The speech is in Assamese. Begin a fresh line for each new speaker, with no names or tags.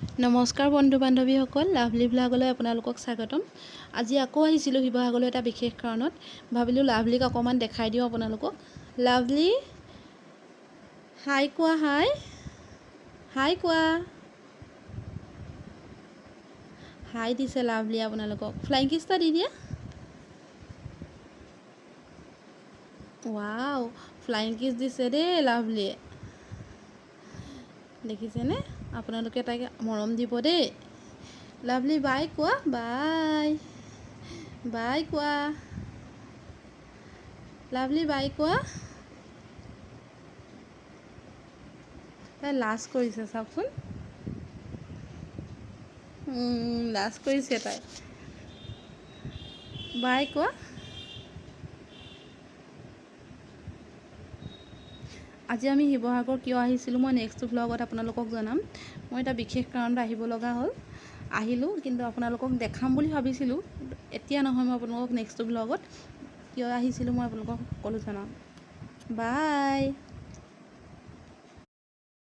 নমস্কাৰ বন্ধু বান্ধৱীসকল, লাভলী ব্লগলৈ আপোনালোকক স্বাগতম। আজি আকৌ আহিছিলোঁ শিৱসাগৰলৈ এটা বিশেষ কাৰণত। ভাবিলোঁ লাভলীক অকণমান দেখাই দিওঁ আপোনালোকক। লাভলী, হাই কোৱা, হাই হাই কোৱা। হাই দিছে লাভলী আপোনালোকক। ফ্লাইং কিছ এটা দি দিয়া। ৱাও, ফ্লাইং কিছ দিছে দেই লাভলীয়ে। দেখিছেনে? আপোনালোকে তাইক মৰম দিব দেই। লাভলী বাই কোৱা, বাই বাই কোৱা। লাভলী বাই কোৱা। তাই লাজ কৰিছে চাওকচোন, লাজ কৰিছে তাই। বাই কোৱা। আজি আমি শিৱসাগৰ কিয় আহিছিলোঁ মই নেক্সট ভ্লগত আপোনালোকক জনাম। মই এটা বিশেষ কাৰণত আহিব লগা হ'ল। আহিলোঁ, কিন্তু আপোনালোকক দেখাম বুলি ভাবিছিলোঁ। এতিয়া নহয়, মই আপোনালোকক নেক্সট ভ্লগত কিয় আহিছিলোঁ মই আপোনালোকক সকলো জনাম। বাই।